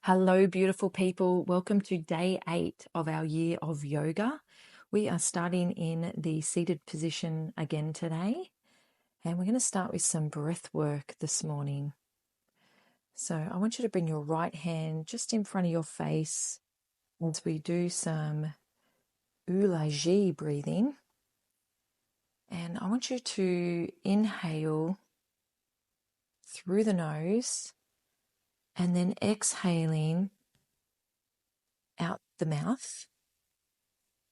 Hello, beautiful people. Welcome to day 8 of our year of yoga. We are starting in the seated position again today, and we're going to start with some breath work this morning. So I want you to bring your right hand just in front of your face as we do some Ulaji breathing. And I want you to inhale through the nose and then exhaling out the mouth.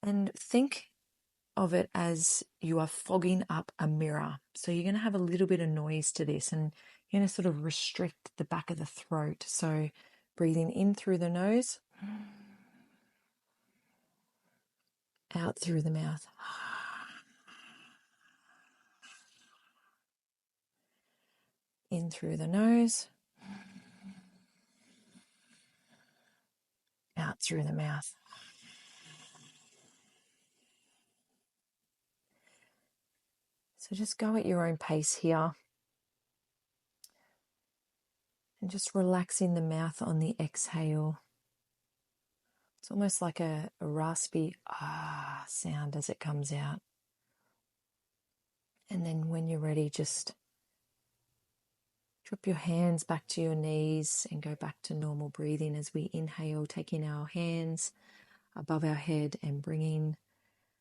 And think of it as you are fogging up a mirror. So you're going to have a little bit of noise to this, and you're going to sort of restrict the back of the throat. So breathing in through the nose, out through the mouth. In through the nose, out through the mouth. So just go at your own pace here. And just relaxing the mouth on the exhale. It's almost like a raspy ah sound as it comes out. And then when you're ready, just drop your hands back to your knees and go back to normal breathing as we inhale, taking our hands above our head and bringing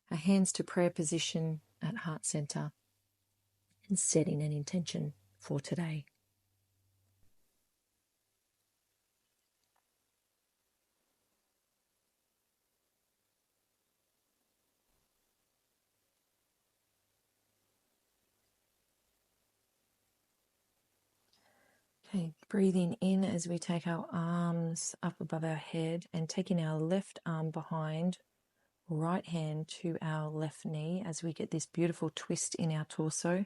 our hands to prayer position at heart center and setting an intention for today. Okay, breathing in as we take our arms up above our head and taking our left arm behind, right hand to our left knee as we get this beautiful twist in our torso.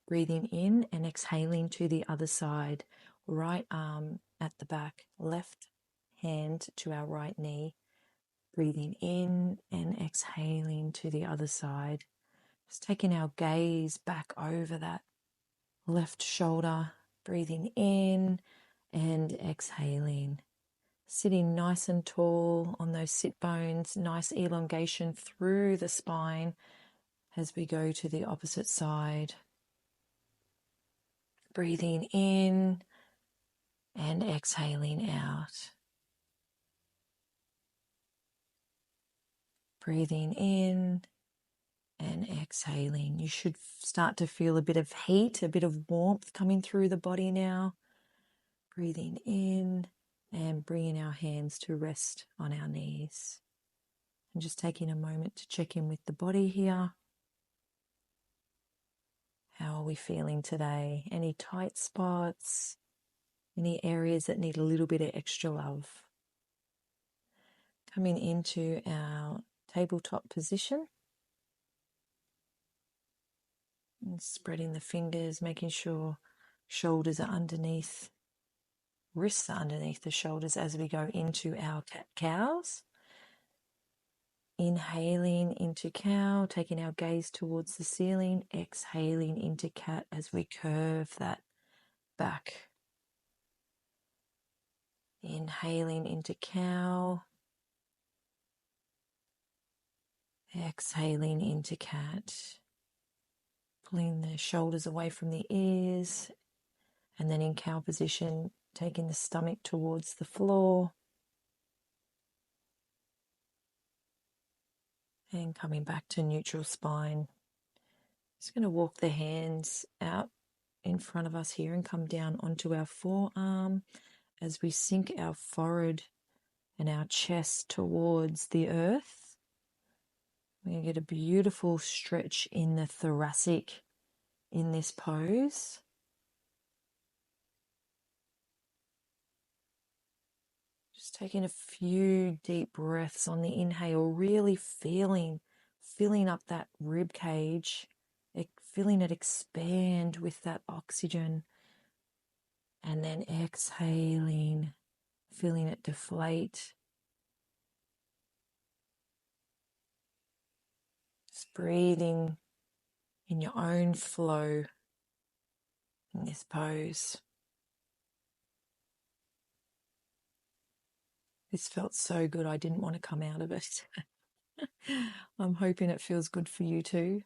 Breathing in and exhaling to the other side, right arm at the back, left hand to our right knee. Breathing in and exhaling to the other side. Just taking our gaze back over that left shoulder, breathing in and exhaling. Sitting nice and tall on those sit bones, nice elongation through the spine as we go to the opposite side. Breathing in and exhaling out. Breathing in and exhaling. You should start to feel a bit of heat, a bit of warmth coming through the body now. Breathing in and bringing our hands to rest on our knees. And just taking a moment to check in with the body here. How are we feeling today? Any tight spots? Any areas that need a little bit of extra love? Coming into our tabletop position. And spreading the fingers, making sure shoulders are underneath, wrists are underneath the shoulders as we go into our cat-cows. Inhaling into cow, taking our gaze towards the ceiling. Exhaling into cat as we curve that back. Inhaling into cow. Exhaling into cat. Pulling the shoulders away from the ears. And then in cow position, taking the stomach towards the floor. And coming back to neutral spine. Just going to walk the hands out in front of us here and come down onto our forearm as we sink our forehead and our chest towards the earth. We're going to get a beautiful stretch in the thoracic in this pose. Just taking a few deep breaths on the inhale, really filling up that rib cage, feeling it expand with that oxygen, and then exhaling, feeling it deflate. Just breathing in your own flow in this pose. This felt so good, I didn't want to come out of it. I'm hoping it feels good for you too.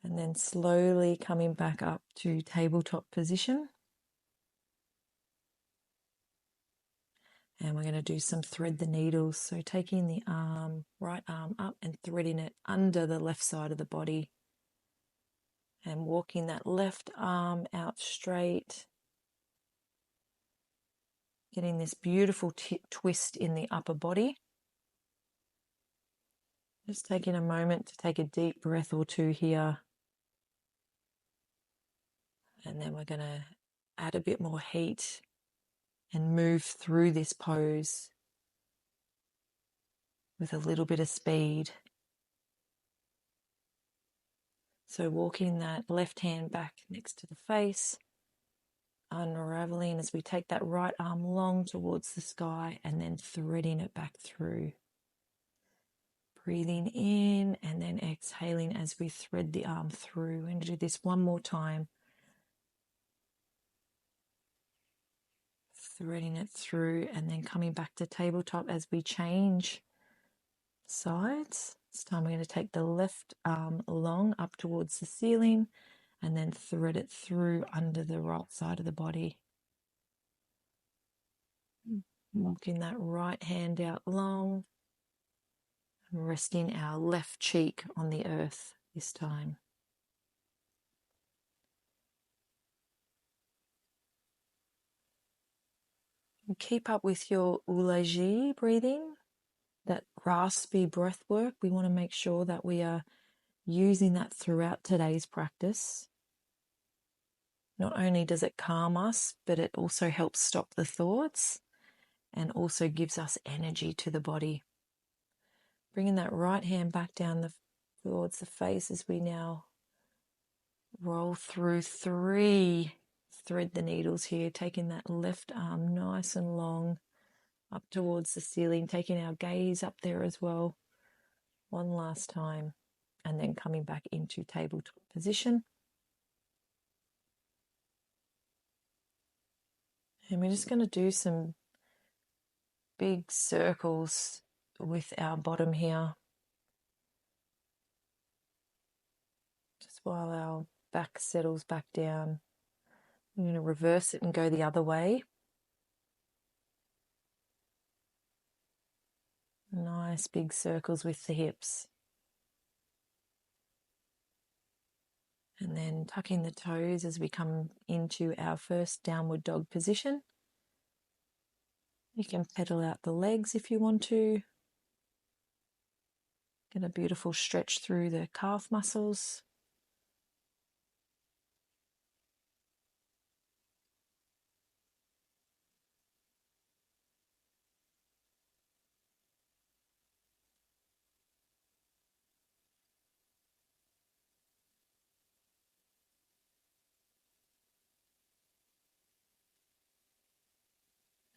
And then slowly coming back up to tabletop position. And we're going to do some thread the needles. So taking the right arm up and threading it under the left side of the body. And walking that left arm out straight. Getting this beautiful twist in the upper body. Just taking a moment to take a deep breath or two here. And then we're going to add a bit more heat and move through this pose with a little bit of speed. So walking that left hand back next to the face, unraveling as we take that right arm long towards the sky and then threading it back through. Breathing in and then exhaling as we thread the arm through. We're going to do this one more time. Threading it through and then coming back to tabletop as we change sides. This time we're going to take the left arm long up towards the ceiling and then thread it through under the right side of the body. Walking that right hand out long and resting our left cheek on the earth this time. And keep up with your ulaji breathing, that raspy breath work. We want to make sure that we are using that throughout today's practice. Not only does it calm us, but it also helps stop the thoughts and also gives us energy to the body. Bringing that right hand back down towards the face as we now roll through 3 thread the needles here, taking that left arm nice and long up towards the ceiling, taking our gaze up there as well. One last time, and then coming back into tabletop position. And we're just going to do some big circles with our bottom here, just while our back settles back down. I'm going to reverse it and go the other way. Nice big circles with the hips. And then tucking the toes as we come into our first downward dog position. You can pedal out the legs if you want to. Get a beautiful stretch through the calf muscles.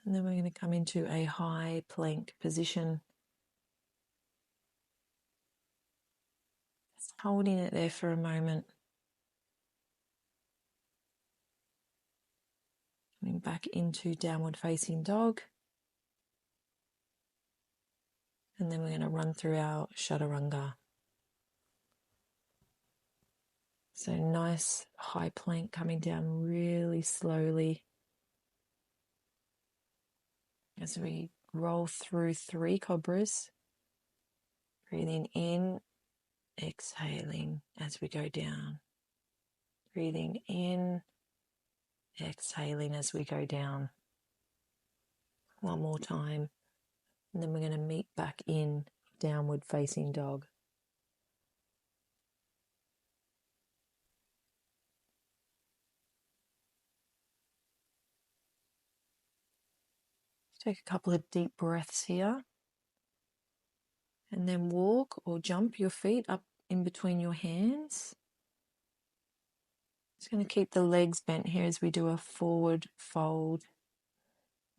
And then we're going to come into a high plank position. Just holding it there for a moment. Coming back into downward facing dog. And then we're going to run through our chaturanga. So nice high plank coming down really slowly as we roll through 3 cobras. Breathing in, exhaling as we go down. Breathing in, exhaling as we go down. One more time. And then we're going to meet back in downward facing dog. Take a couple of deep breaths here. And then walk or jump your feet up in between your hands. Just going to keep the legs bent here as we do a forward fold.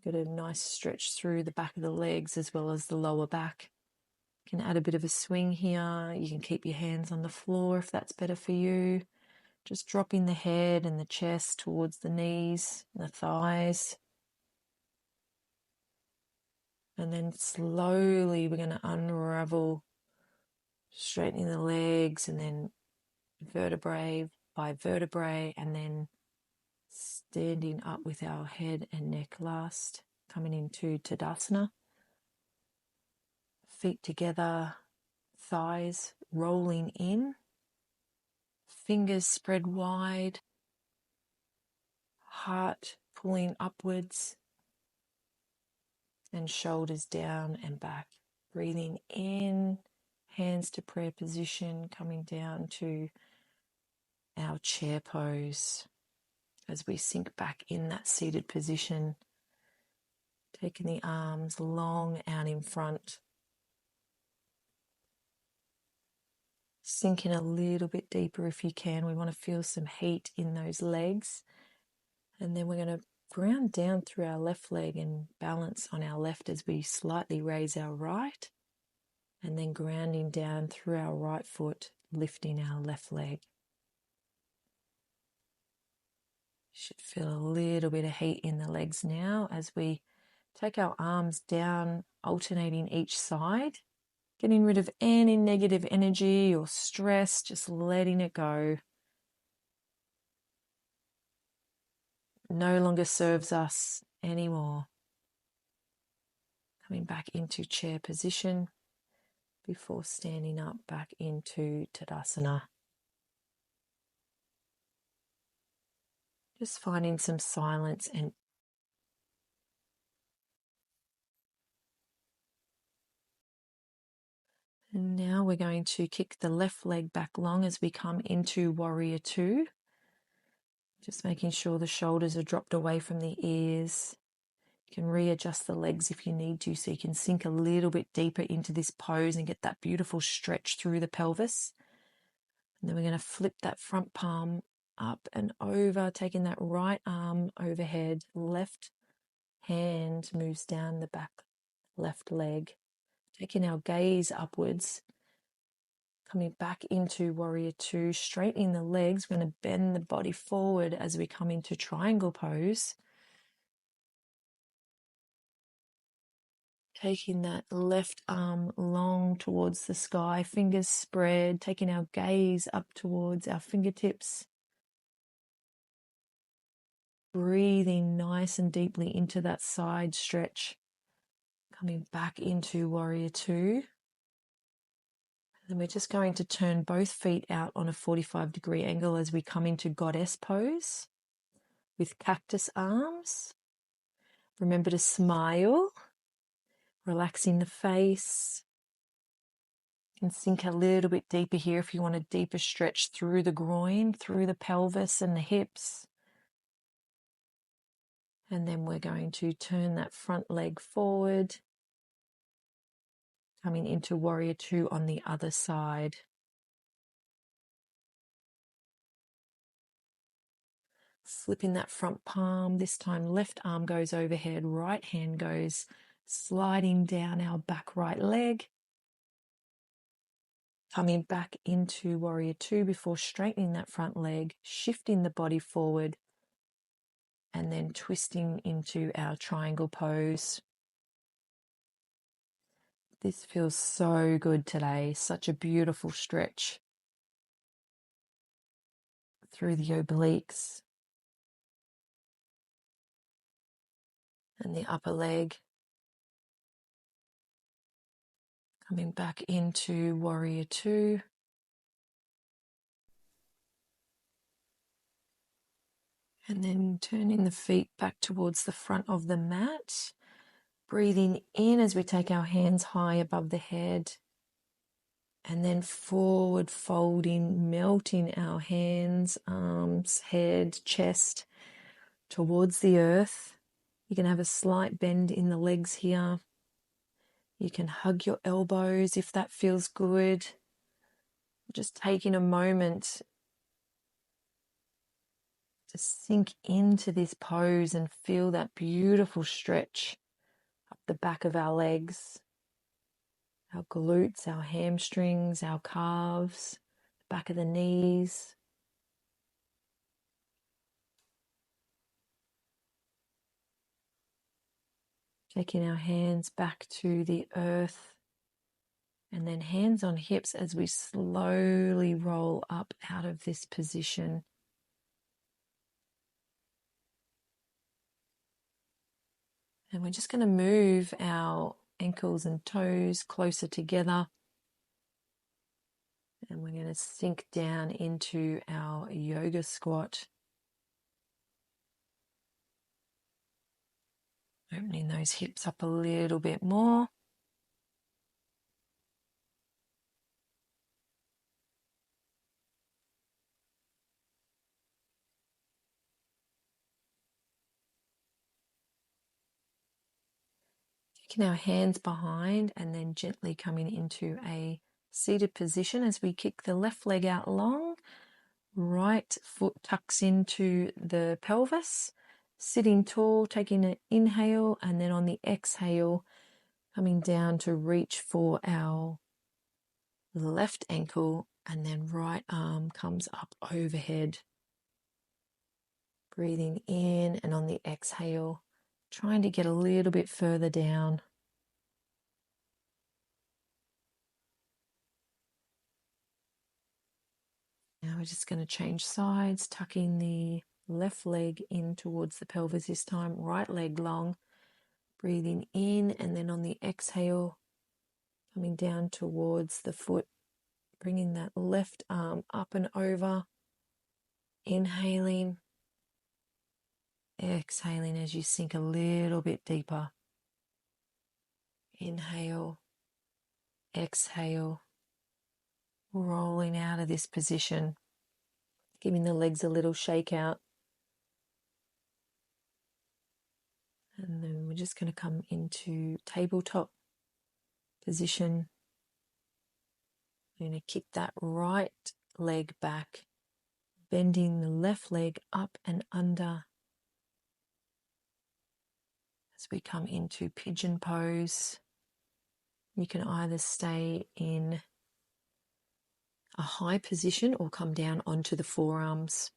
Get a nice stretch through the back of the legs as well as the lower back. You can add a bit of a swing here. You can keep your hands on the floor if that's better for you. Just dropping the head and the chest towards the knees and the thighs. And then slowly we're going to unravel, straightening the legs and then vertebrae by vertebrae, and then standing up with our head and neck last, coming into Tadasana. Feet together, thighs rolling in, fingers spread wide, heart pulling upwards, and shoulders down and back. Breathing in, hands to prayer position, coming down to our chair pose as we sink back in that seated position, taking the arms long out in front, sink in a little bit deeper if you can. We want to feel some heat in those legs, and then we're going to ground down through our left leg and balance on our left as we slightly raise our right, and then grounding down through our right foot, lifting our left leg. Should feel a little bit of heat in the legs now as we take our arms down, alternating each side, getting rid of any negative energy or stress, just letting it go. No longer serves us anymore. Coming back into chair position before standing up back into Tadasana. Just finding some silence and now we're going to kick the left leg back long as we come into Warrior Two. Just making sure the shoulders are dropped away from the ears. You can readjust the legs if you need to, so you can sink a little bit deeper into this pose and get that beautiful stretch through the pelvis. And then we're going to flip that front palm up and over, taking that right arm overhead. Left hand moves down the back left leg. Taking our gaze upwards, coming back into Warrior Two, straightening the legs. We're going to bend the body forward as we come into triangle pose. Taking that left arm long towards the sky, fingers spread, taking our gaze up towards our fingertips. Breathing nice and deeply into that side stretch. Coming back into Warrior Two. And then we're just going to turn both feet out on a 45-degree angle as we come into Goddess pose with cactus arms. Remember to smile, relaxing the face. You can sink a little bit deeper here if you want a deeper stretch through the groin, through the pelvis and the hips. And then we're going to turn that front leg forward, coming into Warrior Two on the other side. Flipping that front palm, this time left arm goes overhead, right hand goes sliding down our back right leg. Coming back into Warrior Two before straightening that front leg, shifting the body forward, and then twisting into our triangle pose. This feels so good today, such a beautiful stretch through the obliques and the upper leg. Coming back into Warrior Two. And then turning the feet back towards the front of the mat. Breathing in as we take our hands high above the head. And then forward folding, melting our hands, arms, head, chest towards the earth. You can have a slight bend in the legs here. You can hug your elbows if that feels good. Just taking a moment to sink into this pose and feel that beautiful stretch up the back of our legs, our glutes, our hamstrings, our calves, the back of the knees. Taking our hands back to the earth, and then hands on hips as we slowly roll up out of this position. And we're just going to move our ankles and toes closer together. And we're going to sink down into our yoga squat. Opening those hips up a little bit more. Taking our hands behind and then gently coming into a seated position as we kick the left leg out long. Right foot tucks into the pelvis. Sitting tall, taking an inhale, and then on the exhale, coming down to reach for our left ankle, and then right arm comes up overhead. Breathing in, and on the exhale, trying to get a little bit further down. Now we're just going to change sides, tucking the left leg in towards the pelvis this time, right leg long. Breathing in, and then on the exhale, coming down towards the foot, bringing that left arm up and over. Inhaling, exhaling as you sink a little bit deeper. Inhale, exhale, rolling out of this position, giving the legs a little shake out. And then we're just going to come into tabletop position. We're going to kick that right leg back, bending the left leg up and under as we come into pigeon pose. You can either stay in a high position or come down onto the forearms.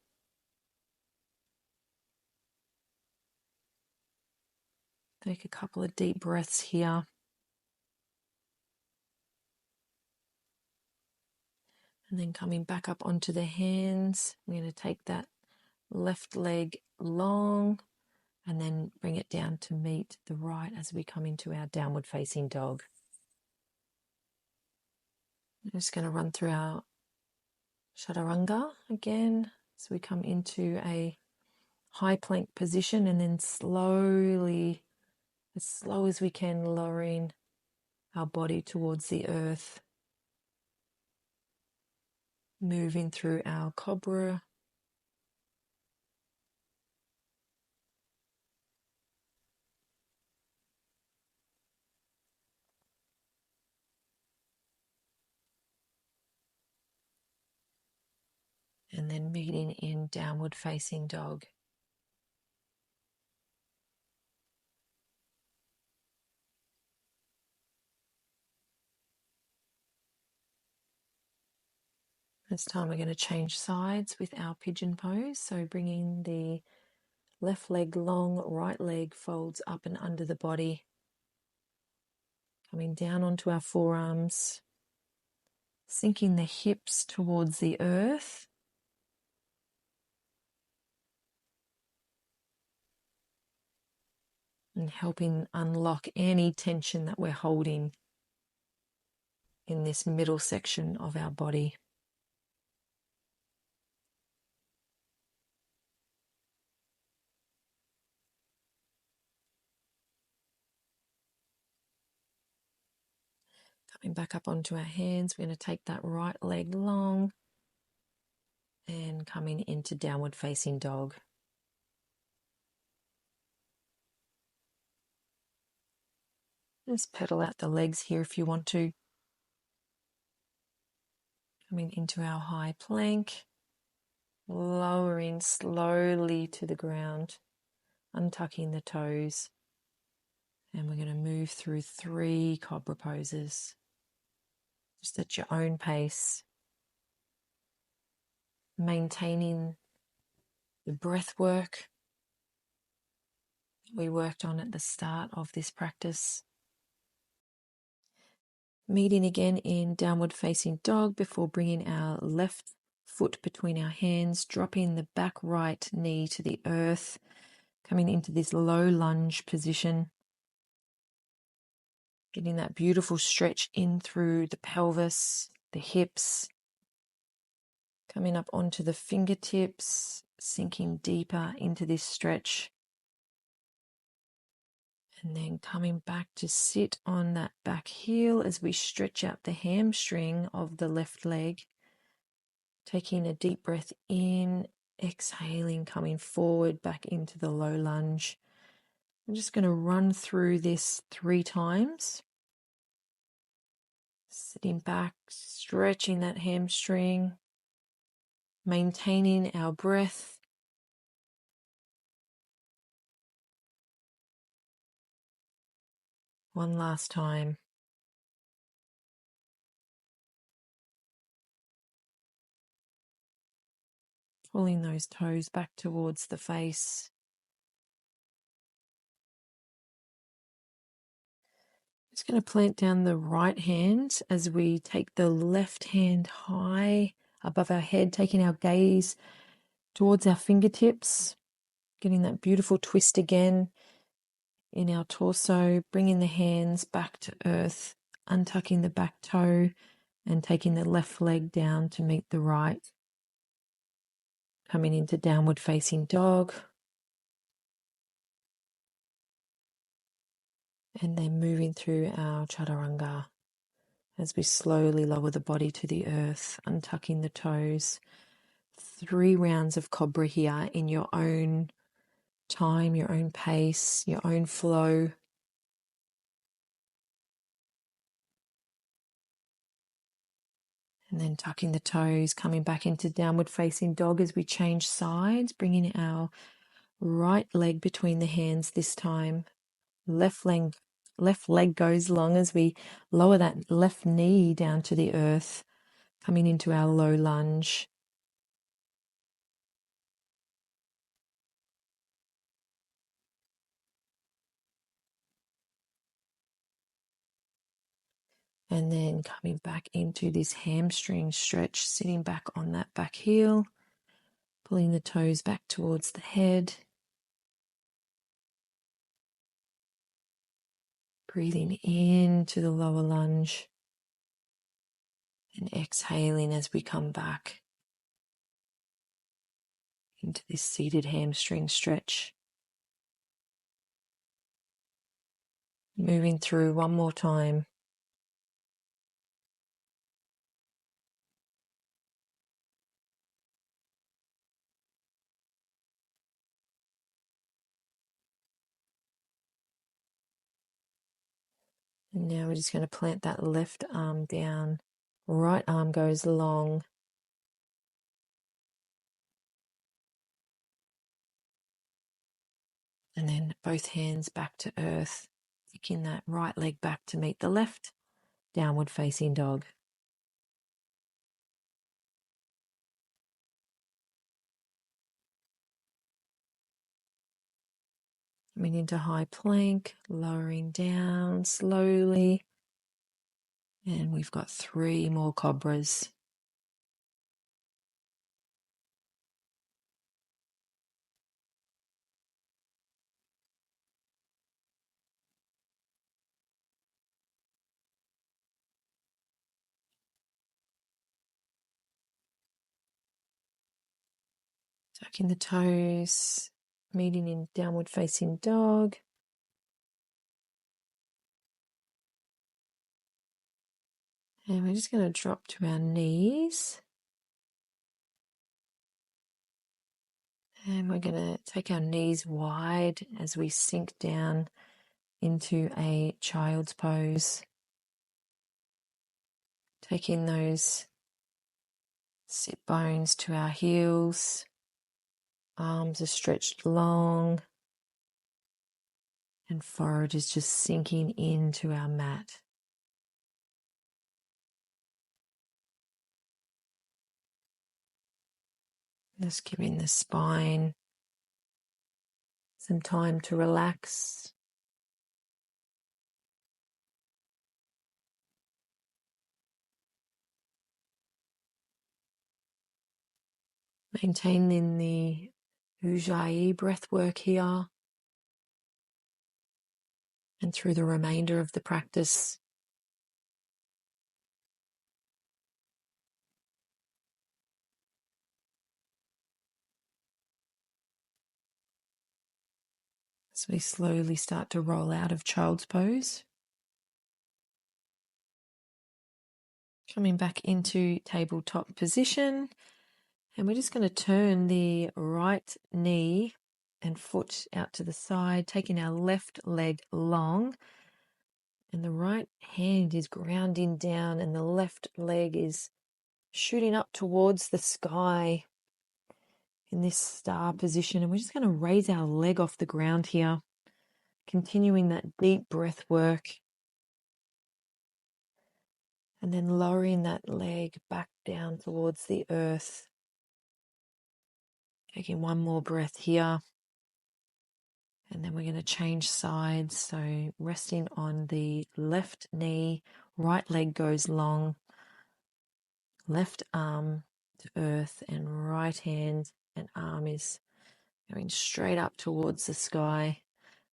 Take a couple of deep breaths here. And then coming back up onto the hands, we're going to take that left leg long and then bring it down to meet the right as we come into our downward facing dog. I'm just going to run through our chaturanga again. So we come into a high plank position and then slowly, as slow as we can, lowering our body towards the earth. Moving through our cobra. And then meeting in downward facing dog. This time we're going to change sides with our pigeon pose. So bringing the left leg long, right leg folds up and under the body. Coming down onto our forearms. Sinking the hips towards the earth. And helping unlock any tension that we're holding in this middle section of our body. Coming back up onto our hands, we're going to take that right leg long and coming into downward facing dog. Just pedal out the legs here if you want to. Coming into our high plank, lowering slowly to the ground, untucking the toes. And we're going to move through 3 cobra poses, just at your own pace, maintaining the breath work, we worked on at the start of this practice. Meeting again in downward facing dog before bringing our left foot between our hands, dropping the back right knee to the earth, coming into this low lunge position, getting that beautiful stretch in through the pelvis, the hips, coming up onto the fingertips, sinking deeper into this stretch. And then coming back to sit on that back heel as we stretch out the hamstring of the left leg. Taking a deep breath in, exhaling, coming forward back into the low lunge. I'm just going to run through this 3 times. Sitting back, stretching that hamstring, maintaining our breath. One last time. Pulling those toes back towards the face. Just going to plant down the right hand as we take the left hand high above our head, taking our gaze towards our fingertips, getting that beautiful twist again in our torso, bringing the hands back to earth, untucking the back toe and taking the left leg down to meet the right. Coming into downward facing dog. And then moving through our chaturanga as we slowly lower the body to the earth, untucking the toes. 3 rounds of cobra here in your own time, your own pace, your own flow. And then tucking the toes, coming back into downward facing dog as we change sides, bringing our right leg between the hands this time. Left leg goes long as we lower that left knee down to the earth, coming into our low lunge. And then coming back into this hamstring stretch, sitting back on that back heel, pulling the toes back towards the head. Breathing into the lower lunge and exhaling as we come back into this seated hamstring stretch. Moving through one more time. And now we're just going to plant that left arm down. Right arm goes long. And then both hands back to earth. Taking that right leg back to meet the left. Downward facing dog. Coming into high plank, lowering down slowly. And we've got 3 more cobras. Tucking the toes, meeting in downward facing dog. And we're just going to drop to our knees. And we're going to take our knees wide as we sink down into a child's pose. Taking those sit bones to our heels. Arms are stretched long. And forehead is just sinking into our mat. Just giving the spine Some time to relax. Maintaining the Ujjayi breath work here and through the remainder of the practice. As we slowly start to roll out of child's pose. Coming back into tabletop position. And we're just going to turn the right knee and foot out to the side, taking our left leg long. And the right hand is grounding down and the left leg is shooting up towards the sky in this star position. And we're just going to raise our leg off the ground here, continuing that deep breath work. And then lowering that leg back down towards the earth. Taking one more breath here. And then we're going to change sides. So resting on the left knee, right leg goes long, left arm to earth, and right hand and arm is going straight up towards the sky.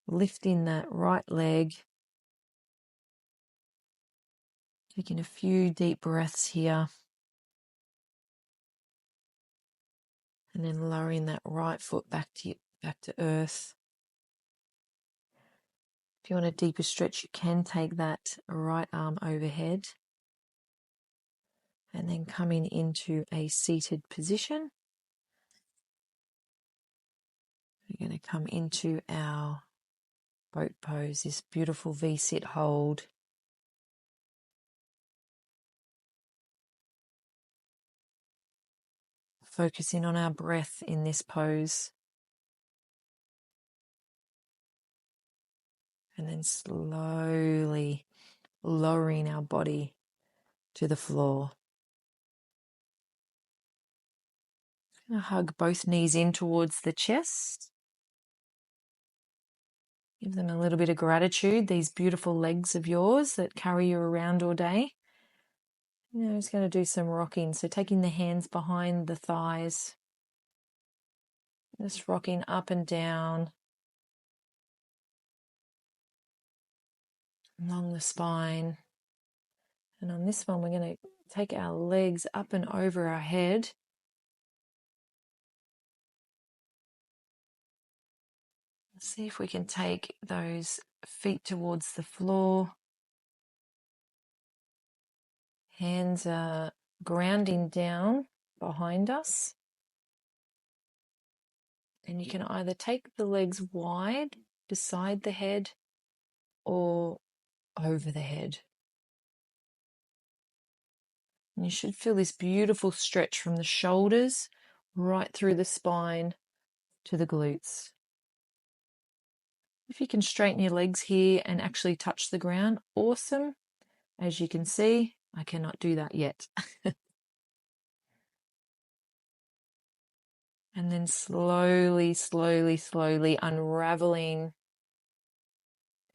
Lifting that right leg. Taking a few deep breaths here. And then lowering that right foot back to earth. If you want a deeper stretch, you can take that right arm overhead. And then coming into a seated position. We're going to come into our boat pose, this beautiful V-sit hold. Focusing on our breath in this pose. And then slowly lowering our body to the floor. I'm going to hug both knees in towards the chest. Give them a little bit of gratitude, these beautiful legs of yours that carry you around all day. I'm just going to do some rocking. So taking the hands behind the thighs. Just rocking up and down along the spine. And on this one, we're going to take our legs up and over our head. See if we can take those feet towards the floor. Hands are grounding down behind us. And you can either take the legs wide beside the head or over the head. And you should feel this beautiful stretch from the shoulders right through the spine to the glutes. If you can straighten your legs here and actually touch the ground, awesome. As you can see, I cannot do that yet. And then slowly, slowly, slowly unraveling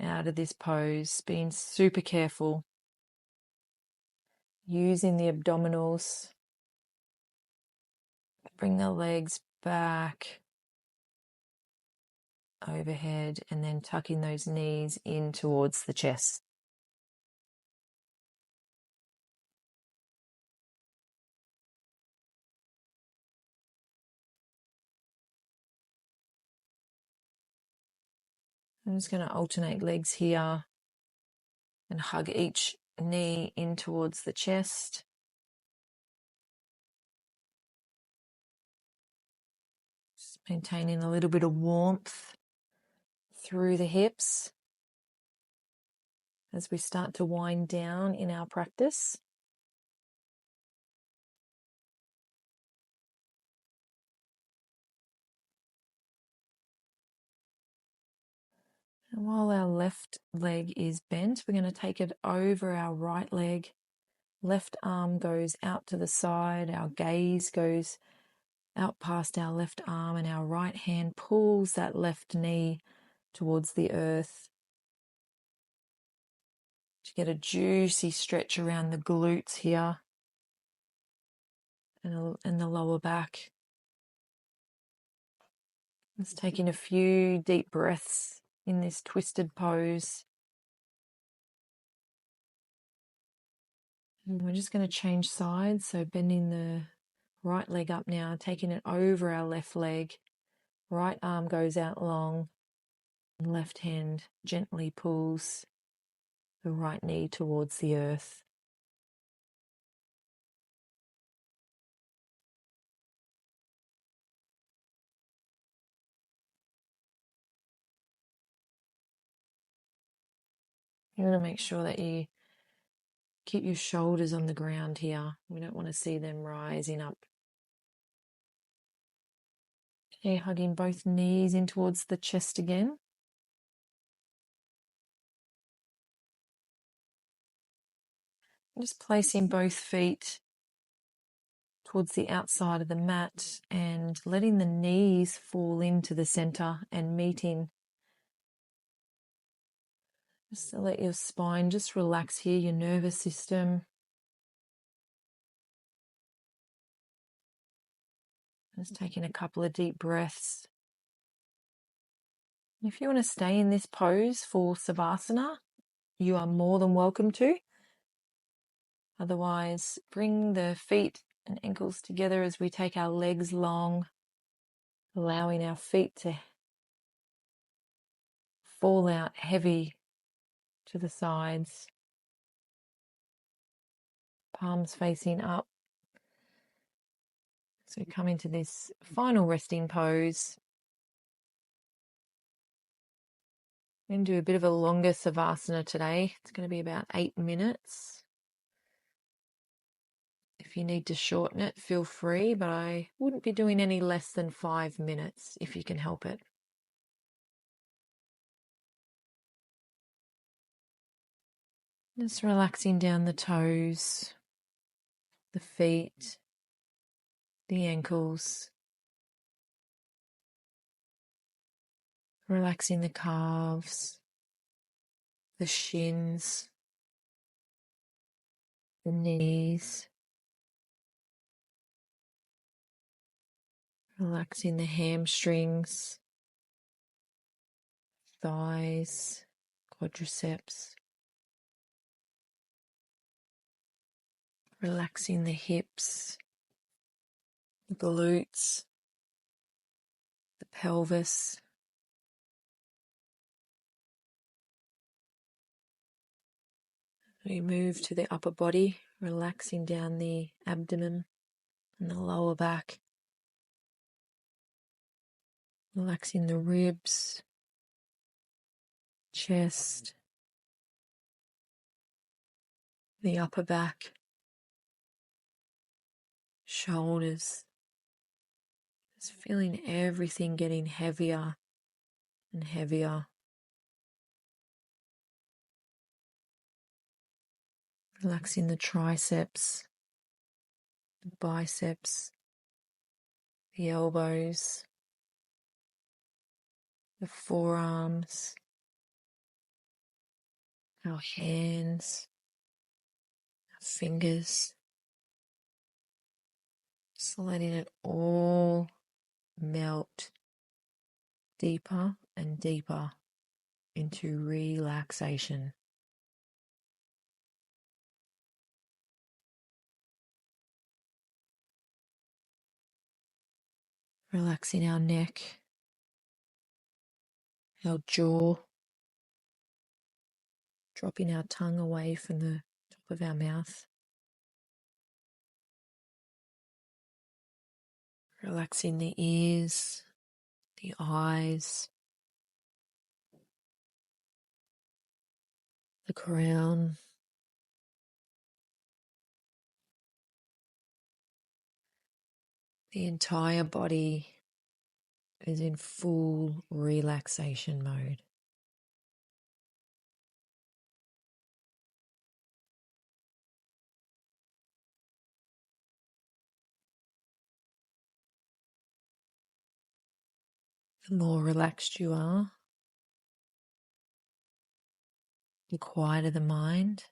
out of this pose, being super careful, using the abdominals. Bring the legs back overhead and then tucking those knees in towards the chest. I'm just going to alternate legs here and hug each knee in towards the chest. Just maintaining a little bit of warmth through the hips as we start to wind down in our practice. And while our left leg is bent, we're going to take it over our right leg. Left arm goes out to the side. Our gaze goes out past our left arm, and our right hand pulls that left knee towards the earth to get a juicy stretch around the glutes here and the lower back. Just taking a few deep breaths in this twisted pose. And we're just going to change sides, so bending the right leg up now, taking it over our left leg. Right arm goes out long, and left hand gently pulls the right knee towards the earth. You want to make sure that you keep your shoulders on the ground here. We don't want to see them rising up. Okay, hugging both knees in towards the chest again. Just placing both feet towards the outside of the mat and letting the knees fall into the center and meeting. Just to let your spine just relax here, your nervous system. Just taking a couple of deep breaths. If you want to stay in this pose for Savasana, you are more than welcome to. Otherwise, bring the feet and ankles together as we take our legs long, allowing our feet to fall out heavy to the sides, palms facing up. So we come into this final resting pose. We're going to do a bit of a longer Savasana today. It's going to be about 8 minutes. If you need to shorten it, feel free, but I wouldn't be doing any less than 5 minutes if you can help it. Just relaxing down the toes, the feet, the ankles, relaxing the calves, the shins, the knees, relaxing the hamstrings, thighs, quadriceps, relaxing the hips, the glutes, the pelvis. We move to the upper body, relaxing down the abdomen and the lower back, relaxing the ribs, chest, the upper back, shoulders. Just feeling everything getting heavier and heavier. Relaxing the triceps, the biceps, the elbows, the forearms, our hands, our fingers. Just letting it all melt deeper and deeper into relaxation. Relaxing our neck, our jaw, dropping our tongue away from the top of our mouth. Relaxing the ears, the eyes, the crown. The entire body is in full relaxation mode. The more relaxed you are, the quieter the mind,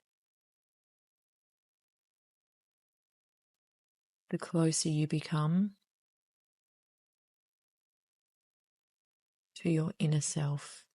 the closer you become to your inner self.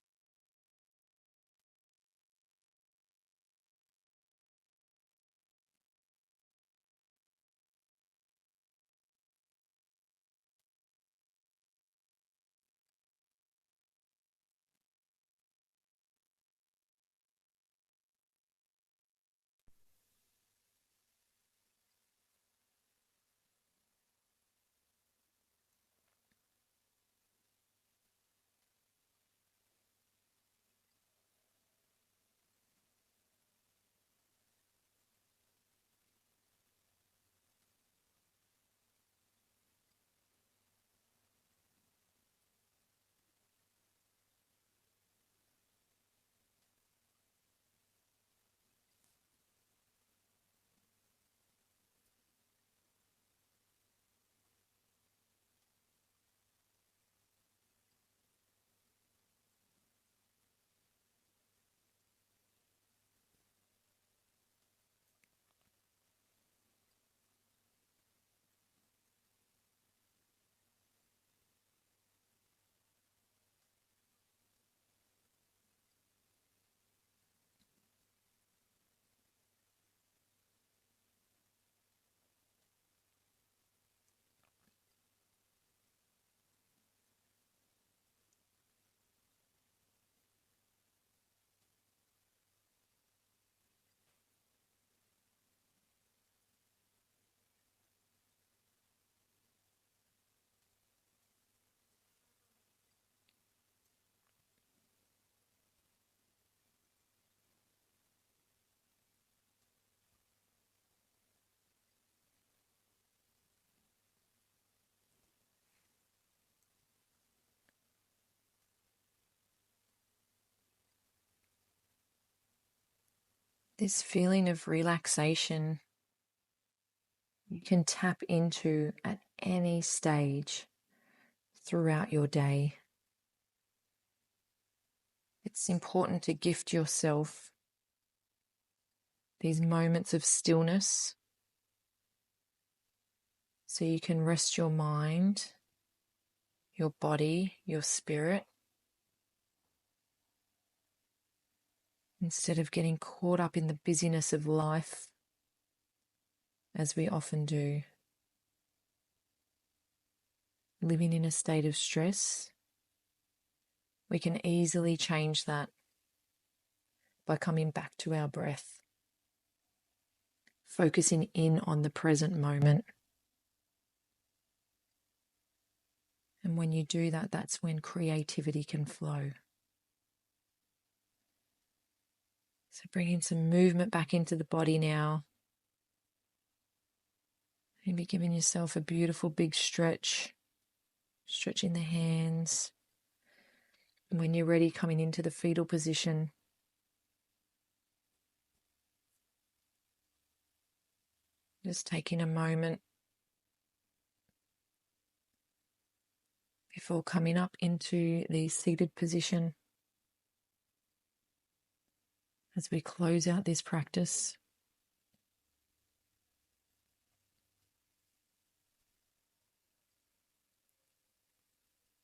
This feeling of relaxation you can tap into at any stage throughout your day. It's important to gift yourself these moments of stillness so you can rest your mind, your body, your spirit, instead of getting caught up in the busyness of life as we often do. Living in a state of stress, we can easily change that by coming back to our breath, focusing in on the present moment. And when you do that, that's when creativity can flow. So bringing some movement back into the body now. Maybe giving yourself a beautiful big stretch, stretching the hands. And when you're ready, coming into the fetal position. Just taking a moment before coming up into the seated position as we close out this practice.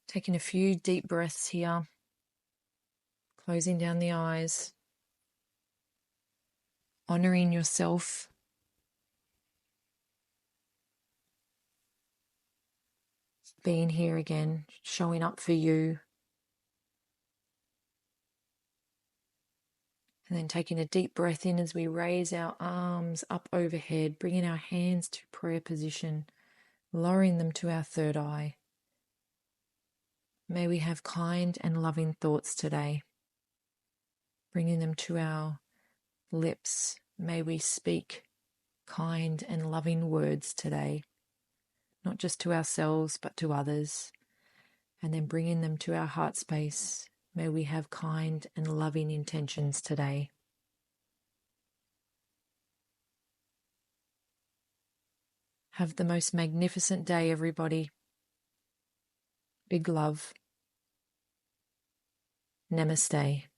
Taking a few deep breaths here, closing down the eyes, honoring yourself, being here again, showing up for you. And then taking a deep breath in as we raise our arms up overhead, bringing our hands to prayer position, lowering them to our third eye. May we have kind and loving thoughts today, bringing them to our lips. May we speak kind and loving words today, not just to ourselves but to others, and then bringing them to our heart space. May we have kind and loving intentions today. Have the most magnificent day, everybody. Big love. Namaste.